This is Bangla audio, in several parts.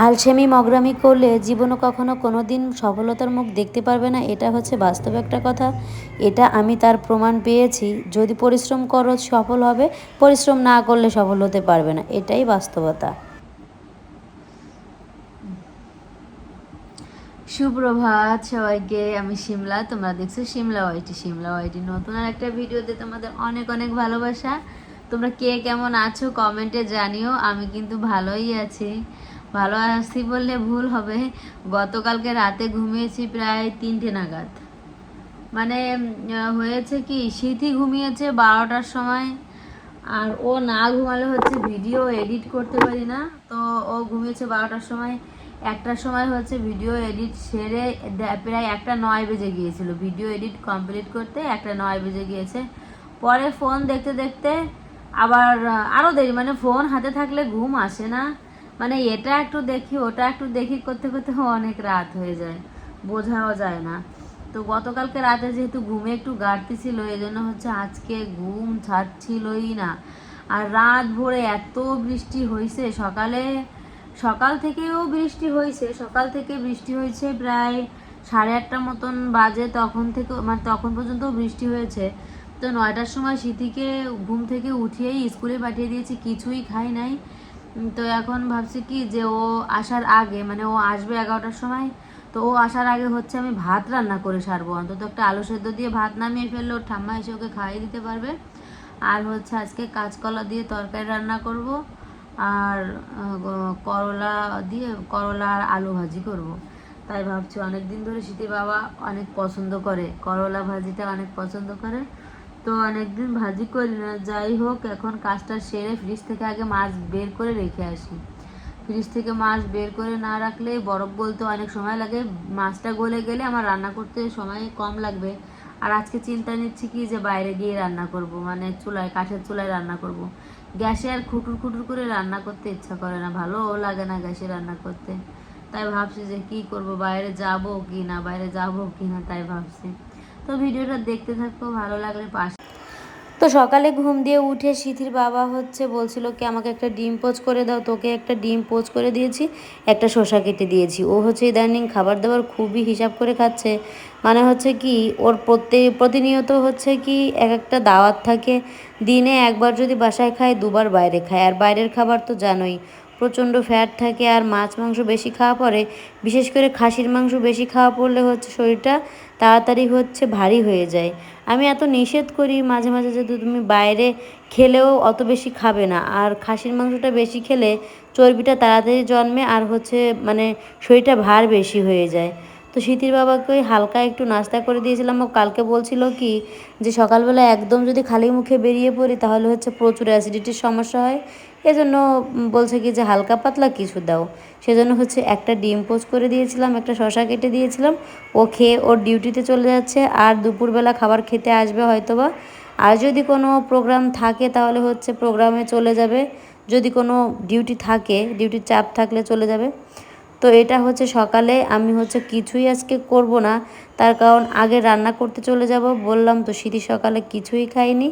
আলসেমি মগরামি করলে জীবনে কখনো কোনো দিন সফলতার মুখ দেখতে পারবে না, এটা হচ্ছে বাস্তব একটা কথা। এটা আমি তার প্রমাণ পেয়েছি। যদি পরিশ্রম করো সফল হবে, পরিশ্রম না করলে সফল হতে পারবে না, এটাই বাস্তবতা। সুপ্রভাত সবাইকে, আমি শিমলা, তোমরা দেখছো শিমলা ওয়াইটি। শিমলা ওয়াইটি নতুন আর একটা ভিডিওতে তোমাদের অনেক অনেক ভালোবাসা। তোমরা কে কেমন আছো কমেন্টে জানিও। আমি কিন্তু ভালোই আছি। ভালো আছি বললে ভুল হবে, গতকালকে রাতে ঘুমিয়েছি প্রায় 3টে নাগাদ। মানে হয়েছে কি, শীতই ঘুমিয়েছে 12টার সময়, আর ও না ঘুমালে হচ্ছে ভিডিও এডিট করতে পারি না। তো ও ঘুমিয়েছে 12টার সময়। 1টার সময় হচ্ছে ভিডিও এডিট সেরে প্রায় 1টা 9 বেজে গিয়েছিল। ভিডিও এডিট কমপ্লিট করতে 1টা 9 বেজে গিয়েছে। পরে ফোন দেখতে দেখতে আবার আরও দেরি, মানে ফোন হাতে থাকলে ঘুম আসে না। মানে এটা একটু দেখি ওটা একটু দেখি করতে করতে অনেক রাত হয়ে যায়, বোঝাও যায় না। তো গতকালকে রাতে যেহেতু ঘুমে একটু ঘাটতি ছিল, এই জন্য হচ্ছে আজকে ঘুম ছাড়ছিলই না। আর রাত ভোরে এত বৃষ্টি হয়েছে, সকাল থেকেও বৃষ্টি হয়েছে। সকাল থেকে বৃষ্টি হয়েছে প্রায় 8:30 মতন বাজে, তখন থেকে মানে তখন পর্যন্ত বৃষ্টি হয়েছে। তো 9টার সময় স্মৃতিকে ঘুম থেকে উঠিয়েই স্কুলে পাঠিয়ে দিয়েছি, কিছুই খাই নাই। তো এখন ভাবছি কি যে ও আসার আগে, মানে ও আসবে 11টার সময়, তো ও আসার আগে হচ্ছে আমি ভাত রান্না করে সারবো। অন্তত একটা আলু সেদ্ধ দিয়ে ভাত নামিয়ে ফেললে ওর ঠাম্মা এসে ওকে খাইয়ে দিতে পারবে। আর হচ্ছে আজকে কাঁচকলা দিয়ে তরকারি রান্না করব, আর করলা দিয়ে করলা আর আলু ভাজি করব। তাই ভাবছি, অনেক দিন ধরে শীতের বাবা অনেক পছন্দ করে, করলা ভাজিটা অনেক পছন্দ করে। তো অনেকদিন ভাজি করি না। যাই হোক, এখন কাজটা সেরে ফ্রিজ থেকে আগে মাছ বের করে রেখে আসি। ফ্রিজ থেকে মাছ বের করে না রাখলে বরফ গলতে অনেক সময় লাগে। মাছটা গলে গেলে আমার রান্না করতে সময় কম লাগবে। আর আজকে চিন্তা নিচ্ছি কি যে বাইরে গিয়ে রান্না করব, মানে চুলায়, কাঠের চুলায় রান্না করব। গ্যাসে আর খুটুর খুটুর করে রান্না করতে ইচ্ছা করে না, ভালোও লাগে না গ্যাসে রান্না করতে। তাই ভাবছি যে কি করব, বাইরে যাব কি না, বাইরে যাব কি না, তাই ভাবছি। তো ভিডিওটা দেখতে থাকো, ভালো লাগলে পাশে। তো সকালে ঘুম দিয়ে উঠে সিথির বাবা হচ্ছে বলছিল কি আমাকে একটা ডিম পোচ করে দাও, তোকে একটা ডিম পোচ করে দিয়েছি, একটা শসা কেটে দিয়েছি। ও হচ্ছে ইদানিং খাবার দাবার খুবই হিসাব করে খাচ্ছে। মানে হচ্ছে কি, ওর প্রতিনিয়ত হচ্ছে কি এক একটা দাওয়াত থাকে, দিনে একবার যদি বাসায় খায়, দুবার বাইরে খায়। আর বাইরের খাবার তো জানোই প্রচণ্ড ফ্যাট থাকে, আর মাছ মাংস বেশি খাওয়া পড়ে, বিশেষ করে খাসির মাংস বেশি খাওয়া পড়লে হচ্ছে শরীরটা তাড়াতাড়ি হচ্ছে ভারী হয়ে যায়। আমি এত নিষেধ করি মাঝে মাঝে যে তুমি বাইরে খেলেও অত বেশি খাবে না, আর খাসির মাংসটা বেশি খেলে চর্বিটা তাড়াতাড়ি জন্মে, আর হচ্ছে মানে শরীরটা ভার বেশি হয়ে যায়। তো স্মৃতির বাবাকে ওই হালকা একটু নাস্তা করে দিয়েছিলাম। ও কালকে বলছিল কি যে সকালবেলা একদম যদি খালি মুখে বেরিয়ে পড়ি তাহলে হচ্ছে প্রচুর অ্যাসিডিটির সমস্যা হয়, এজন্য বলছে কি যে হালকা পাতলা কিছু দাও। সেজন্য হচ্ছে একটা ডিম পোচ করে দিয়েছিলাম, একটা শসা কেটে দিয়েছিলাম। ও খেয়ে ওর ডিউটিতে চলে যাচ্ছে, আর দুপুরবেলা খাবার খেতে আসবে হয়তোবা। আর যদি কোনো প্রোগ্রাম থাকে তাহলে হচ্ছে প্রোগ্রামে চলে যাবে, যদি কোনো ডিউটি থাকে, ডিউটির চাপ থাকলে চলে যাবে। তো এটা হচ্ছে সকালে। আমি হচ্ছে কিছুই আজকে করব না, তার কারণ আগে রান্না করতে চলে যাব। বললাম তো শীতি সকালে কিছুই খাইনি,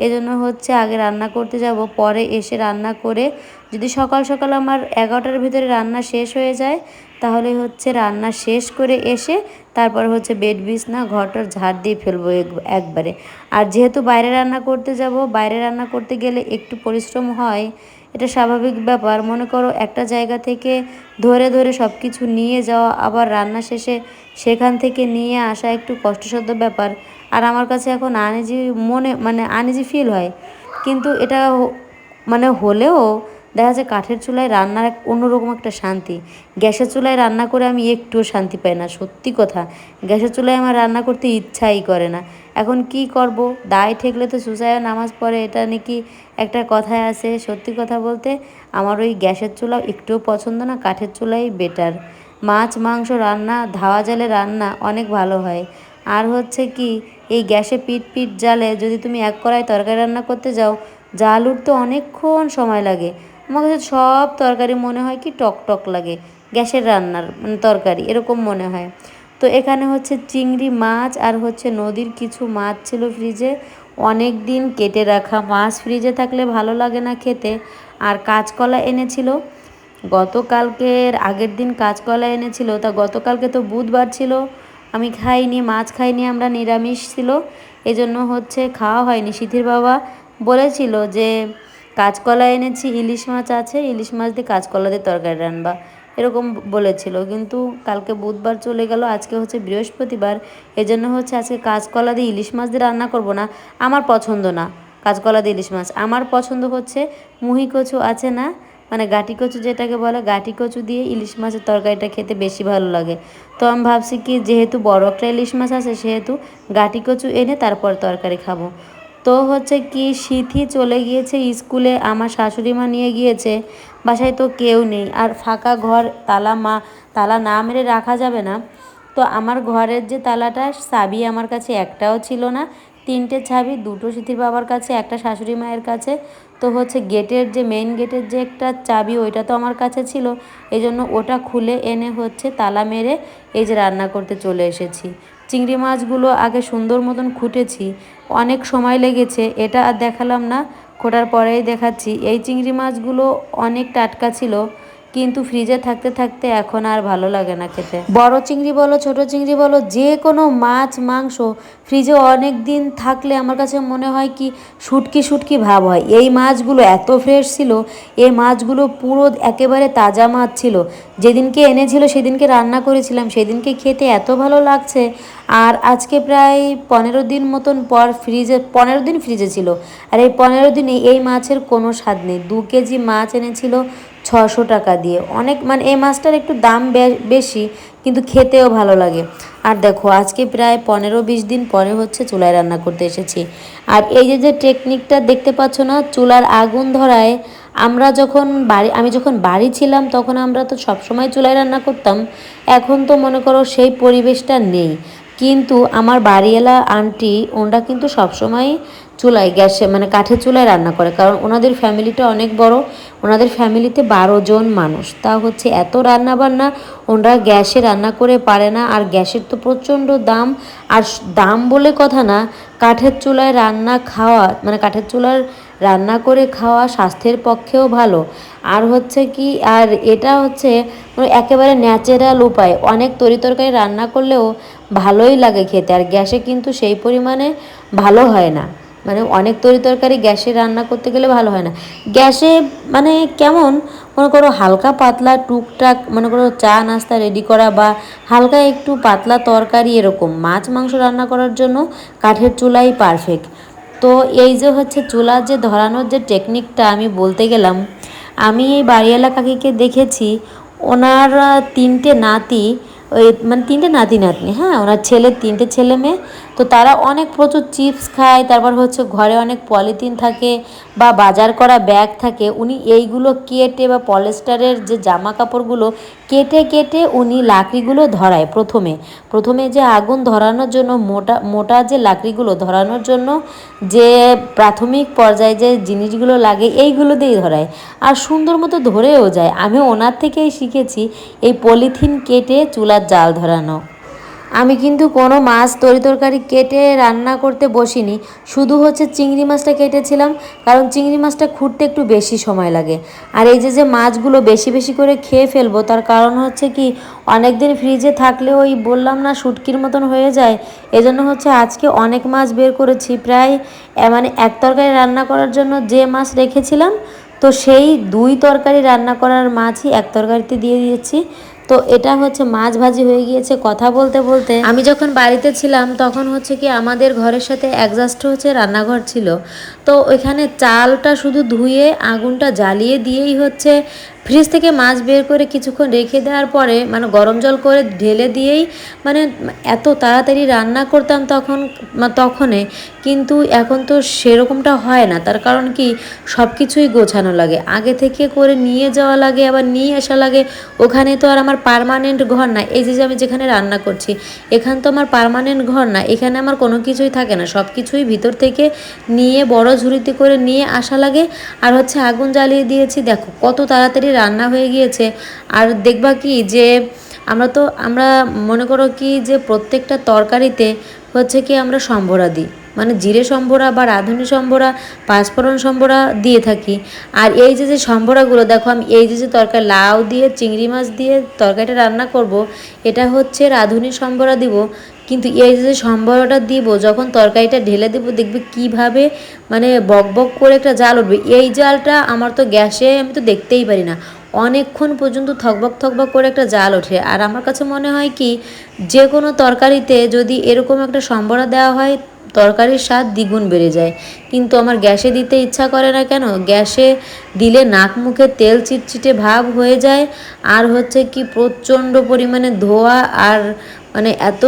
এজন্য হচ্ছে আগে রান্না করতে যাব, পরে এসে রান্না করে যদি সকাল সকাল আমার 11টার ভিতরে রান্না শেষ হয়ে যায়, তাহলে হচ্ছে রান্না শেষ করে এসে তারপর হচ্ছে বেড বিছনা ঘরটার ঝাড় দিয়ে ফেলবো একবারে। আর যেহেতু বাইরে রান্না করতে যাব, বাইরে রান্না করতে গেলে একটু পরিশ্রম হয়, এটা স্বাভাবিক ব্যাপার। মনে করো একটা জায়গা থেকে ধরে ধরে সব কিছু নিয়ে যাওয়া, আবার রান্না শেষে সেখান থেকে নিয়ে আসা একটু কষ্টসাধ্য ব্যাপার। আর আমার কাছে এখন আনইজি আনইজি ফিল হয়। কিন্তু এটা মানে হলেও দেখা যায় কাঠের চুলায় রান্নার এক অন্যরকম একটা শান্তি। গ্যাসের চুলায় রান্না করে আমি একটুও শান্তি পাই না, সত্যি কথা। গ্যাসের চুলায় আমার রান্না করতে ইচ্ছাই করে না। এখন কি করব, দায় ঠেকলে তো সুসায় নামাজ পড়ে, এটা নাকি একটা কথায় আছে। সত্যি কথা বলতে আমার ওই গ্যাসের চুলাও একটুও পছন্দ না, কাঠের চুলাই বেটার। মাছ মাংস রান্না ধাওয়া জালে রান্না অনেক ভালো হয়। আর হচ্ছে কি, এই গ্যাসে পিট পিট জালে যদি তুমি এক কড়াই তরকারি রান্না করতে যাও, জাল উঠতে অনেকক্ষণ সময় লাগে। আমার কাছে সব তরকারি মনে হয় কি টক টক লাগে, গ্যাসের রান্নার মানে তরকারি এরকম মনে হয়। তো এখানে হচ্ছে চিংড়ি মাছ আর হচ্ছে নদীর কিছু মাছ ছিল ফ্রিজে, অনেক দিন কেটে রাখা মাছ ফ্রিজে থাকলে ভালো লাগে না খেতে। আর কাঁচকলা এনেছিল, গতকালকের আগের দিন কাঁচকলা এনেছিল, তা গতকালকে তো বুধবার ছিল, আমি খাইনি, মাছ খাইনি, আমরা নিরামিষ ছিল, এজন্য হচ্ছে খাওয়া হয়নি। সিথির বাবা বলেছিল যে কাঁচকলা এনেছি, ইলিশ মাছ আছে, ইলিশ মাছ দিয়ে কাঁচকলা দিয়ে তরকারি রান্না, এরকম বলেছিল। কিন্তু কালকে বুধবার চলে গেল, আজকে হচ্ছে বৃহস্পতিবার, এজন্য হচ্ছে আজকে কাঁচকলা দিয়ে ইলিশ মাছ দিয়ে রান্না করব না। আমার পছন্দ না কাঁচকলা দিয়ে ইলিশ মাছ, আমার পছন্দ হচ্ছে মুহি কচু আছে না, মানে গাটি কচু যেটাকে বলে, গাটি কচু দিয়ে ইলিশ মাছের তরকারিটা খেতে বেশি ভালো লাগে। তো আমি ভাবছি কি যেহেতু বড় একটা ইলিশ মাছ আছে সেহেতু গাটি কচু এনে তারপর তরকারি খাবো। তো হচ্ছে কি সিথি চলে গিয়েছে স্কুলে, আমার শাশুড়ি মা নিয়ে গিয়েছে, বাসায় তো কেউ নেই, আর ফাঁকা ঘর, তালা না মেরে রাখা যাবে না। তো আমার ঘরের যে তালাটা, চাবি আমার কাছে একটাও ছিল না, 3টে চাবি, 2টো সিথির বাবার কাছে, একটা শাশুড়ি মায়ের কাছে। তো হচ্ছে গেটের যে মেইন গেটের যে একটা চাবি ওইটা তো আমার কাছে ছিল, এই জন্য ওটা খুলে এনে হচ্ছে তালা মেরে এই যে রান্না করতে চলে এসেছি। চিংড়ি মাছগুলো আগে সুন্দর মতন খুঁটেছি, অনেক সময় লেগেছে, এটা আর দেখালাম না, খোটার পরেই দেখাচ্ছি। এই চিংড়ি মাছগুলো অনেক টাটকা ছিল, কিন্তু ফ্রিজে থাকতে থাকতে এখন আর ভালো লাগে না খেতে। বড় চিংড়ি বলো ছোট চিংড়ি বলো, যে কোনো মাছ মাংস ফ্রিজে অনেক দিন থাকলে আমার কাছে মনে হয় কি শুটকি শুটকি ভাব হয়। এই মাছগুলো এত ফ্রেশ ছিল, এই মাছগুলো পুরো একেবারে তাজা মাছ ছিল, যেদিনকে এনেছিল সেদিনকে রান্না করেছিলাম, সেদিনকে খেতে এত ভালো লাগছে। আর আজকে প্রায় 15 দিন মতন পর পনেরো দিন ফ্রিজে ছিল, আর এই 15 দিনে এই মাছের কোনো স্বাদ নেই। 2 কেজি মাছ এনেছিল 600 টাকা দিয়ে, অনেক, মানে এই মাছটার একটু দাম বেশি, কিন্তু খেতেও ভালো লাগে। আর দেখো আজকে প্রায় 15-20 দিন পরে হচ্ছে চুলায় রান্না করতে এসেছি। আর এই যে টেকনিকটা দেখতে পাচ্ছ না, চুলার আগুন ধরায়, আমি যখন বাড়ি ছিলাম তখন আমরা তো সবসময় চুলায় রান্না করতাম, এখন তো মনে করো সেই পরিবেশটা নেই। কিন্তু আমার বাড়িওয়ালা আন্টি ওনারা কিন্তু সবসময় চুলায়, গ্যাসে মানে কাঠের চুলায় রান্না করে, কারণ ওনাদের ফ্যামিলিটা অনেক বড়, ওনাদের ফ্যামিলিতে 12 জন মানুষ, তা হচ্ছে এত রান্না বান্না ওনারা গ্যাসে রান্না করে পারে না। আর গ্যাসের তো প্রচণ্ড দাম, আর দাম বলে কথা না, কাঠের চুলায় রান্না খাওয়া, মানে কাঠের চুলার রান্না করে খাওয়া স্বাস্থ্যের পক্ষেও ভালো। আর হচ্ছে কি, আর এটা হচ্ছে একেবারে ন্যাচারাল উপায়, অনেক তরিতরকারি রান্না করলেও ভালোই লাগে খেতে, আর গ্যাসে কিন্তু সেই পরিমাণে ভালো হয় না, মানে অনেক তরিতরকারি গ্যাসে রান্না করতে গেলে ভালো হয় না। গ্যাসে মানে কেমন, মনে করো হালকা পাতলা টুকটাক, মনে করো চা নাস্তা রেডি করা বা হালকা একটু পাতলা তরকারি, এরকম মাছ মাংস রান্না করার জন্য কাঠের চুলাই পারফেক্ট। তো এই যে হচ্ছে চুলা যে ধরানোর যে টেকনিকটা আমি বলতে গেলাম, আমি এই বাড়িওয়ালা কাকিকে দেখেছি, ওনার 3টে নাতি, ওই মানে 3টে নাতি নাতনি, হ্যাঁ, ওনার 3টে ছেলে মেয়ে, তো তারা অনেক প্রচুর চিপস খায়, তারপর হচ্ছে ঘরে অনেক পলিথিন থাকে বা বাজার করা ব্যাগ থাকে, উনি এইগুলো কেটে বা পলিস্টারের যে জামা কাপড়গুলো কেটে কেটে উনি লাকড়িগুলো ধরায়। প্রথমে যে আগুন ধরানোর জন্য মোটা মোটা যে লাকড়িগুলো ধরানোর জন্য যে প্রাথমিক পর্যায়ে যে জিনিসগুলো লাগে এইগুলো দিয়েই ধরায়, আর সুন্দর মতো ধরেও যায়। আমি ওনার থেকেই শিখেছি এই পলিথিন কেটে চুলার জাল ধরানো। আমি কিন্তু কোনো মাছ তরকারি কেটে রান্না করতে বসিনি, শুধু হচ্ছে চিংড়ি মাছটা কেটেছিলাম, কারণ চিংড়ি মাছটা খুঁড়তে একটু বেশি সময় লাগে। আর এই যে মাছগুলো বেশি বেশি করে খেয়ে ফেলবো, তার কারণ হচ্ছে কি অনেক দিন ফ্রিজে থাকলেও ওই বললাম না শুটকির মতন হয়ে যায়, এজন্য হচ্ছে আজকে অনেক মাছ বের করেছি, প্রায় মানে এক তরকারি রান্না করার জন্য যে মাছ রেখেছিলাম, তো সেই 2 তরকারি রান্না করার মাছই এক তরকারিতে দিয়ে দিয়েছি। তো এটা হচ্ছে মাছ ভাজি হয়ে গিয়েছে। কথা বলতে বলতে, আমি যখন বাড়িতে ছিলাম তখন হচ্ছে কি আমাদের ঘরের সাথে অ্যাডজাস্ট হচ্ছে রান্নাঘর ছিল, তো ওইখানে চালটা শুধু ধুয়ে আগুনটা জ্বালিয়ে দিয়েই হচ্ছে ফ্রিজ থেকে মাছ বের করে কিছুক্ষণ রেখে দেওয়ার পরে, মানে গরম জল করে ঢেলে দিয়েই, মানে এত তাড়াতাড়ি রান্না করতাম তখনে। কিন্তু এখন তো সেরকমটা হয় না, তার কারণ কি সব কিছুই গোছানো লাগে, আগে থেকে করে নিয়ে যাওয়া লাগে, আবার নিয়ে আসা লাগে। ওখানে তো আর আমার পার্মানেন্ট ঘর না, এই যে আমি যেখানে রান্না করছি এখানে তো আমার পার্মানেন্ট ঘর না, এখানে আমার কোনো কিছুই থাকে না, সব কিছুই ভিতর থেকে নিয়ে বড় ঝুড়িতে করে নিয়ে আসা লাগে। আর হচ্ছে আগুন জ্বালিয়ে দিয়েছি, দেখো কত তাড়াতাড়ি রান্না হয়ে গিয়েছে। আর দেখবা কি যে আমরা মনে করো কি যে প্রত্যেকটা তরকারিতে হচ্ছে কি আমরা সম্বরা দিই, মানে জিরে সম্বরা বা রাঁধুনি সম্বরা, পাঁচফোড়ন সম্বরা দিয়ে থাকি। আর এই যে সম্বরাগুলো দেখো, আমি এই যে তরকারি লাউ দিয়ে চিংড়ি মাছ দিয়ে তরকারিটা রান্না করব, এটা হচ্ছে রাঁধুনি সম্বরা দিব। কিন্তু এই যে সম্বরটা দিব, যখন তরকারিটা ঢেলে দেবো দেখবে কিভাবে মানে বক বক করে একটা জাল উঠবে। এই জালটা আমার তো গ্যাসে আমি তো দেখতেই পারি না, অনেকক্ষণ পর্যন্ত থকবক থকবক করে একটা জাল ওঠে। আর আমার কাছে মনে হয় কি, যে কোনো তরকারিতে যদি এরকম একটা সম্বরা দেওয়া হয়, তরকারির স্বাদ দ্বিগুণ বেড়ে যায়। কিন্তু আমার গ্যাসে দিতে ইচ্ছা করে না কেন, গ্যাসে দিলে নাক মুখে তেল চিটচিটে ভাব হয়ে যায়। আর হচ্ছে কি প্রচণ্ড পরিমাণে ধোয়া, আর মানে এত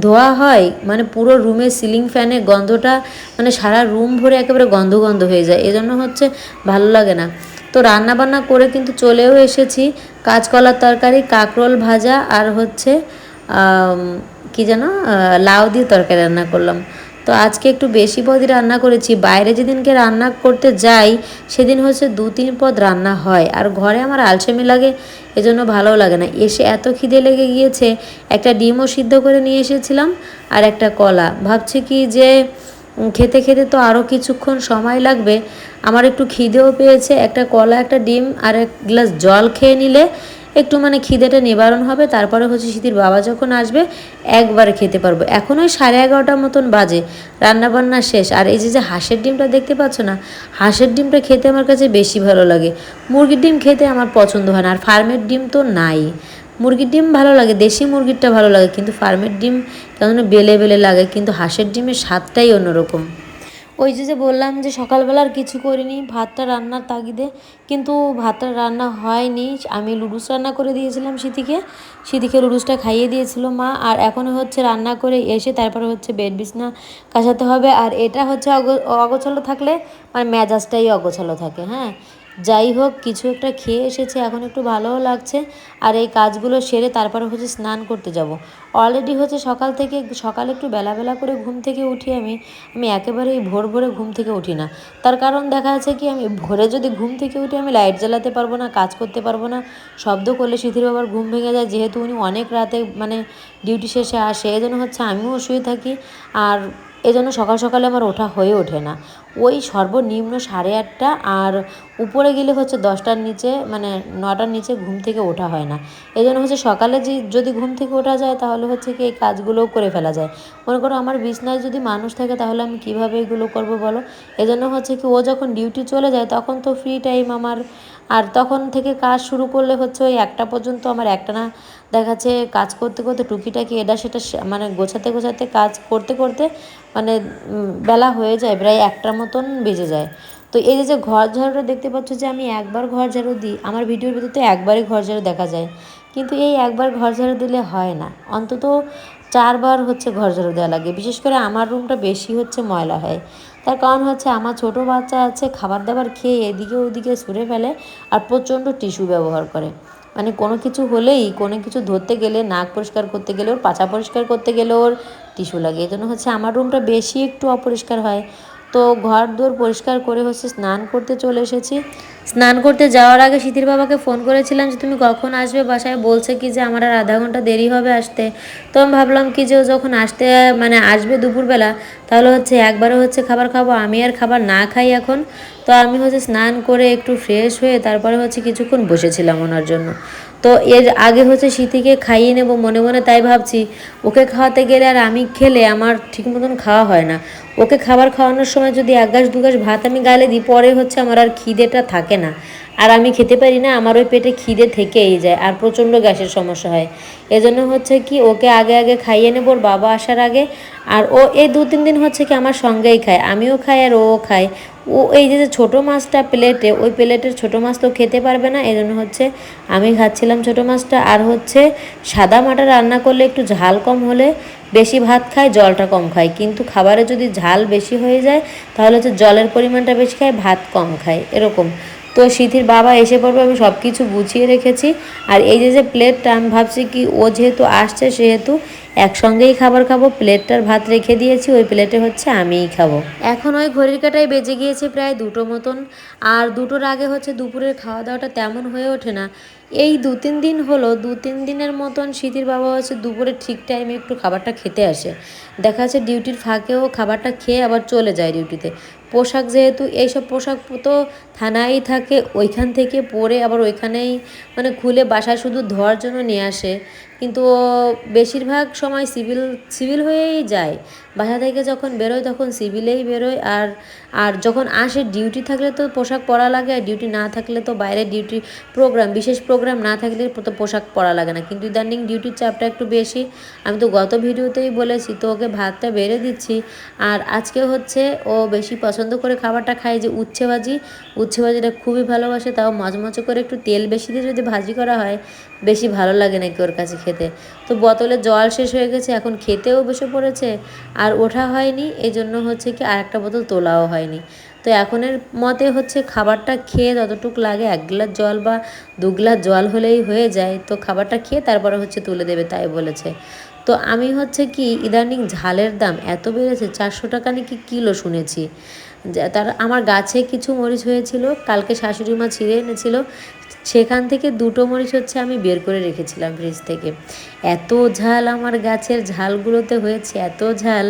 ধোয়া হয়, মানে পুরো রুমে সিলিং ফ্যানের গন্ধটা মানে সারা রুম ভরে একেবারে গন্ধ গন্ধ হয়ে যায়, এজন্য হচ্ছে ভালো লাগে না। তো রান্না বান্না করে কিন্তু চলেও এসেছি। কাঁচকলার তরকারি, কাঁকরোল ভাজা, আর হচ্ছে কি যেন লাউ দিয়ে তরকারি রান্না করলাম। তো আজকে একটু বেশি পদই রান্না করেছি। বাইরে যেদিনকে রান্না করতে যাই সেদিন হচ্ছে 2-3 পদ রান্না হয়, আর ঘরে আমার আলসেমি লাগে, এজন্য ভালোও লাগে না। এসে এত খিদে লেগে গিয়েছে, একটা ডিমও সিদ্ধ করে নিয়ে এসেছিলাম আর একটা কলা। ভাবছি কি যে খেতে খেতে তো আরও কিছুক্ষণ সময় লাগবে, আমার একটু খিদেও পেয়েছে, একটা কলা একটা ডিম আর এক গ্লাস জল খেয়ে নিলে একটু মানে খিদেটা নিবারণ হবে। তারপরে হচ্ছে সিথির বাবা যখন আসবে একবারে খেতে পারবো। এখন ওই 11:30 মতন বাজে, রান্নাবান্না শেষ। আর এই যে হাঁসের ডিমটা দেখতে পাচ্ছ না, হাঁসের ডিমটা খেতে আমার কাছে বেশি ভালো লাগে। মুরগির ডিম খেতে আমার পছন্দ হয় না, আর ফার্মের ডিম তো নাই। মুরগির ডিম ভালো লাগে, দেশি মুরগিরটা ভালো লাগে, কিন্তু ফার্মের ডিম কেমন বেলে বেলে লাগে। কিন্তু হাঁসের ডিমের স্বাদটাই অন্যরকম। ওই যে বললাম যে সকালবেলা আর কিছু করিনি, ভাতটা রান্নার তাগিদে, কিন্তু ভাতটা রান্না হয়নি। আমি লুডুস রান্না করে দিয়েছিলাম সিথিকে লুডুসটা খাইয়ে দিয়েছিল মা। আর এখন হচ্ছে রান্না করে এসে তারপরে হচ্ছে বেড বিছনা কাচাতে হবে। আর এটা হচ্ছে অগোছালো থাকলে মানে মেজাজটাই অগোছালো থাকে। হ্যাঁ, যাই হোক, কিছু একটা খেয়ে এসেছে, এখন একটু ভালোও লাগছে। আর এই কাজগুলো সেরে তারপরে হচ্ছে স্নান করতে যাব। অলরেডি হচ্ছে সকালে একটু বেলা করে ঘুম থেকে উঠি। আমি একেবারেই ভোর ভোরে ঘুম থেকে উঠি না। তার কারণ দেখা যাচ্ছে কি, আমি ভোরে যদি ঘুম থেকে উঠি আমি লাইট জ্বালাতে পারবো না, কাজ করতে পারবো না। শব্দ করলে সিথির বাবার ঘুম ভেঙে যায়, যেহেতু উনি অনেক রাতে মানে ডিউটি শেষে আসে, এই জন্য হচ্ছে আমিও শুয়ে থাকি। আর এজন্য সকালে আমার ওঠা হয়ে ওঠে না। ওই সর্বনিম্ন 8:30, আর উপরে গেলে হচ্ছে 10টার নিচে মানে 9টার নিচে ঘুম থেকে ওঠা হয় না। এই জন্য হচ্ছে সকালে যদি ঘুম থেকে ওঠা যায় তাহলে হচ্ছে কি এই কাজগুলোও করে ফেলা যায়। মনে করো আমার বিছনায় যদি মানুষ থাকে তাহলে আমি কিভাবে এগুলো করবো বলো। এজন্য হচ্ছে কি ও যখন ডিউটি চলে যায় তখন তো ফ্রি টাইম আমার, আর তখন থেকে কাজ শুরু করলে হচ্ছে ওই 1টা পর্যন্ত আমার একটানা দেখাচ্ছে কাজ করতে করতে টুকিটাকি এটা সেটা মানে গোছাতে কাজ করতে করতে মানে বেলা হয়ে যায়, প্রায় 1টার মতন বেজে যায়। তো এই যে ঘর ঝাড়ুটা দেখতে পাচ্ছ যে আমি একবার ঘর ঝাড়ু দিই, আমার ভিডিওর ভিতরে তো একবারই ঘর ঝাড়ু দেখা যায়, কিন্তু এই একবার ঘর ঝাড়ু দিলে হয় না, অন্তত 4বার হচ্ছে ঘর ঝাড়ু দেওয়া লাগে। বিশেষ করে আমার রুমটা বেশি হচ্ছে ময়লা হয়। তার কারণ হচ্ছে আমার ছোট বাচ্চা আছে, খাবার দাবার খেয়ে এদিকে ওদিকে ছুঁড়ে ফেলে আর প্রচণ্ড টিস্যু ব্যবহার করে। মানে কোনো কিছু হলেই, কোনো কিছু ধরতে গেলে, নাক পরিষ্কার করতে গেলে ওর, পাছা পরিষ্কার করতে গেলে ওর টিস্যু লাগে। এই জন্য হচ্ছে আমার রুমটা বেশি একটু অপরিষ্কার হয়। তো ঘর দোর পরিষ্কার করে হচ্ছে স্নান করতে চলে এসেছি। স্নান করতে যাওয়ার আগে সিথির বাবাকে ফোন করেছিলাম যে তুমি কখন আসবে বাসায়, বলছে কি যে আমার আর আধা ঘন্টা দেরি হবে আসতে। তো আমি ভাবলাম কি যে ও যখন মানে আসবে দুপুরবেলা, তাহলে হচ্ছে একবারে হচ্ছে খাবার খাবো, আমি আর খাবার না খাই এখন। তো আমি হচ্ছে স্নান করে একটু ফ্রেশ হয়ে তারপরে হচ্ছে কিছুক্ষণ বসেছিলাম ওনার জন্য। তো এর আগে হচ্ছে সিথিকে খাইয়ে নেব মনে মনে, তাই ভাবছি ওকে খাওয়াতে গেলে আর আমি খেলে আমার ঠিক মতন খাওয়া হয় না। ওকে খাবার খাওয়ানোর সময় যদি 1 গাছ 2 গাছ ভাত আমি গালে দিই, পরে হচ্ছে আমার আর খিদেটা থাকে না, আর আমি খেতে পারি না, আমার ওই পেটে খিদে থেকেই যায়, আর প্রচণ্ড গ্যাসের সমস্যা হয়। এজন্য হচ্ছে কি ওকে আগে খাইয়ে নেব ওর বাবা আসার আগে। আর ও এই 2-3 দিন হচ্ছে কি আমার সঙ্গেই খায়, আমিও খাই আর ও খায়। ও এই যে ছোটো মাছটা প্লেটে, ওই প্লেটের ছোটো মাছ তো খেতে পারবে না, এজন্য হচ্ছে আমি খাচ্ছিলাম ছোটো মাছটা। আর হচ্ছে সাদা মাটা রান্না করলে একটু ঝাল কম হলে বেশি ভাত খায়, জলটা কম খায়, কিন্তু খাবারে যদি ঝাল বেশি হয়ে যায় তাহলে হচ্ছে জলের পরিমাণটা বেশি খায়, ভাত কম খায়, এরকম। তো সিথির বাবা এসে পড়বে, আমি সব কিছু গুছিয়ে রেখেছি। আর এই যে প্লেটটা আমি ভাবছি কি ও যেহেতু আসছে সেহেতু একসঙ্গেই খাবার খাবো। প্লেটটার ভাত রেখে দিয়েছি, ওই প্লেটে হচ্ছে আমিই খাবো। এখন ওই ঘড়ির কাঁটায় বেজে গিয়েছে প্রায় 2টো মতন। আর 2টোর আগে হচ্ছে দুপুরের খাওয়া দাওয়াটা তেমন হয়ে ওঠে না। এই 2-3 দিন হলো, 2-3 দিনের মতন সিথির বাবা হচ্ছে দুপুরে ঠিক টাইমে একটু খাবারটা খেতে আসে। দেখা যাচ্ছে ডিউটির ফাঁকেও খাবারটা খেয়ে আবার চলে যায় ডিউটিতে। পোশাক যেহেতু এইসব পোশাক তো থানায় থাকে, ওইখান থেকে পরে আবার ওইখানেই মানে খুলে বাসায় শুধু ধোয়ার জন্য নিয়ে আসে। কিন্তু ও বেশিরভাগ সময় সিভিল হয়েই যায়। বাসা থেকে যখন বেরোয় তখন সিভিলেই বেরোয়। আর আর যখন আসে ডিউটি থাকলে তো পোশাক পরা লাগে, আর ডিউটি না থাকলে তো বাইরে ডিউটি প্রোগ্রাম, বিশেষ প্রোগ্রাম না থাকলে তো পোশাক পরা লাগে না। কিন্তু ইদানিং ডিউটির চাপটা একটু বেশি। আমি তো গত ভিডিওতেই বলেছি, তো ওকে ভাতটা বেড়ে দিচ্ছি। আর আজকে হচ্ছে ও বেশি পছন্দ করে খাবারটা খায় যে উচ্ছে ভাজি। উচ্ছে ভাজিটা খুবই ভালোবাসে, তাও মচমচে করে একটু তেল বেশি দিয়ে যদি ভাজি করা হয় বেশি ভালো লাগে নাকি ওর কাছে খেতে। তো বোতলে জল শেষ হয়ে গেছে, এখন খেতেও বসে পড়েছে। আর ওঠা হয়নি, এই জন্য হচ্ছে কি আর একটা বোতল তোলাও হয়নি। তো এখনের মতে হচ্ছে খাবারটা খেয়ে যতটুকু লাগে 1 গ্লাস জল বা 2 গ্লাস জল হলেই হয়ে যায়। তো খাবারটা খেয়ে তারপরে হচ্ছে তুলে দেবে তাই বলেছে। তো আমি হচ্ছে কি ইদানিং ঝালের দাম এত বেড়েছে, 400 টাকা নাকি কিলো শুনেছি। তার আমার গাছে কিছু মরিচ হয়েছিল, কালকে শাশুড়ি মা ছিঁড়ে এনেছিল, সেখান থেকে 2টো মরিচ হচ্ছে আমি বের করে রেখেছিলাম ফ্রিজ থেকে। এত ঝাল আমার গাছের ঝালগুলোতে হয়েছে, এত ঝাল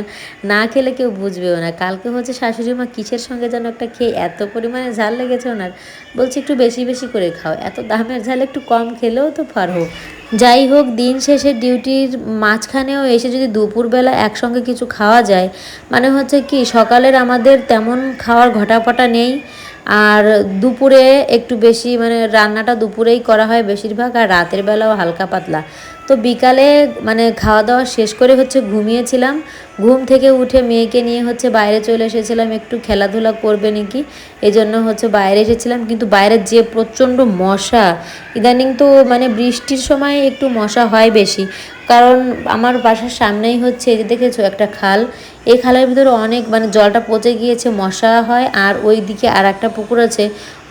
না খেলে কেউ বুঝবেও না। কালকে হচ্ছে শাশুড়ি মা কিসের সঙ্গে যেন একটা খেয়ে এত পরিমাণে ঝাল লেগেছে ওনার, বলছে একটু বেশি বেশি করে খাও, এত দামের ঝাল একটু কম খেলেও তো পারো। যাই হোক, দিন শেষে ডিউটির মাঝখানেও এসে যদি দুপুরবেলা একসঙ্গে কিছু খাওয়া যায়, মানে হচ্ছে কি সকালের আমাদের তেমন খাওয়ার ঘটাপটা নেই। আর দুপুরে একটু বেশি মানে রান্নাটা দুপুরেই করা হয় বেশিরভাগ, আর রাতের বেলাও হালকা পাতলা। তো বিকালে মানে খাওয়া দাওয়া শেষ করে হচ্ছে ঘুমিয়েছিলাম। ঘুম থেকে উঠে মেয়েকে নিয়ে হচ্ছে বাইরে চলে এসেছিলাম, একটু খেলাধুলা করবে নাকি এই জন্য হচ্ছে বাইরে এসেছিলাম। কিন্তু বাইরে যে প্রচণ্ড মশা, ইদানিং তো মানে বৃষ্টির সময় একটু মশা হয় বেশি। কারণ আমার বাসার সামনেই হচ্ছে, এই যে দেখেছো একটা খাল, এই খালের ভিতরে অনেক মানে জলটা পচে গিয়েছে, মশা হয়। আর ওই দিকে আর একটা পুকুর আছে,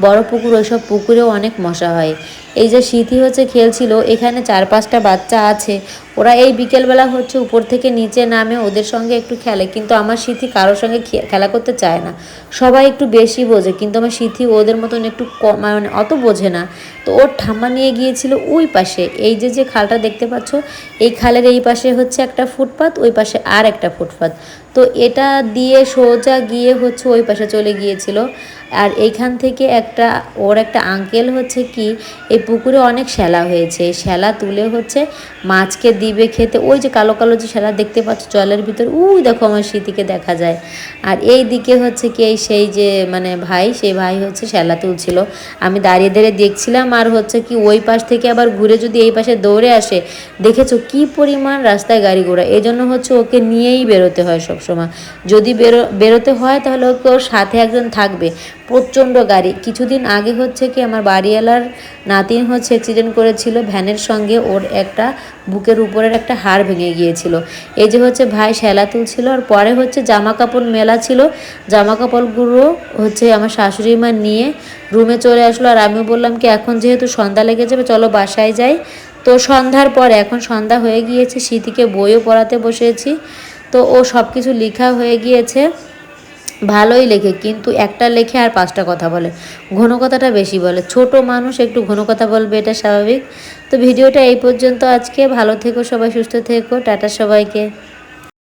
বড় পুকুর, ওইসব পুকুরেও অনেক মশা হয়। এই যে সিথি হচ্ছে খেলছিল, এখানে 4-5টা বাচ্চা আছে, ওরা এই বিকেলবেলা হচ্ছে উপর থেকে নিচে নামে ওদের সঙ্গে একটু খেলে। কিন্তু আমার সিথি কারোর সঙ্গে খেলা করতে চায় না, সবাই একটু বেশি বোঝে, কিন্তু আমার সিথি ওদের মতন একটু কম, মানে অত বোঝে না। তো ওর ঠাম্মা নিয়ে গিয়েছিল ওই পাশে, এই যে যে খালটা দেখতে পাচ্ছ, এই খালের এই পাশে হচ্ছে একটা ফুটপাত, ওই পাশে আর একটা ফুটপাত। তো এটা দিয়ে সোজা গিয়ে হচ্ছে ওই পাশে চলে গিয়েছিল। আর এইখান থেকে ওর একটা আঙ্কেল হচ্ছে কি এই পুকুরে অনেক শ্যালা হয়েছে, শ্যালা তুলে হচ্ছে মাছকে দিবে খেতে। ওই যে কালো কালো যে শ্যালা দেখতে পাচ্ছ জলের ভিতর, ওই দেখো আমার স্মৃতিকে দেখা যায়। আর এই দিকে হচ্ছে কি সেই যে মানে সেই ভাই হচ্ছে শ্যালা তুলছিল, আমি দাঁড়িয়ে দাঁড়িয়ে দেখছিলাম। আর হচ্ছে কি ওই পাশ থেকে আবার ঘুরে যদি এই পাশে দৌড়ে আসে, দেখেছো কি পরিমাণ রাস্তায় গাড়ি ঘোড়া, এই জন্য হচ্ছে ওকে নিয়েই বেরোতে হয় সবসময়। যদি বেরোতে হয় তাহলে ওকে ওর সাথে একজন থাকবে। প্রচণ্ড গাড়ি। কিছুদিন আগে হচ্ছে কি আমার বাড়িওয়ালার নাতিন হচ্ছে অ্যাক্সিডেন্ট করেছিল ভ্যানের সঙ্গে, ওর একটা বুকের উপরের একটা হাড় ভেঙে গিয়েছিল। এই যে হচ্ছে ভাই শ্যালা তুলছিল, আর পরে হচ্ছে জামা কাপড় মেলা ছিল, জামা কাপড়গুলো হচ্ছে আমার শাশুড়ি মা নিয়ে রুমে চলে আসলো। আর আমি বললাম কি এখন যেহেতু সন্ধ্যা লেগে যাবে চলো বাসায় যাই। তো সন্ধ্যার পরে, এখন সন্ধ্যা হয়ে গিয়েছে, স্মৃতিকে বইও পড়াতে বসেছি। তো ও সব কিছু লেখা হয়ে গিয়েছে, ভালোই লেখে, কিন্তু একটা লেখে আর 5টা কথা বলে, ঘন কথাটা বেশি বলে। ছোট মানুষ একটু ঘন কথা বলবে, এটা স্বাভাবিক। তো ভিডিওটা এই পর্যন্ত আজকে, ভালো থেকো সবাই, সুস্থ থেকো, টাটা সবাইকে।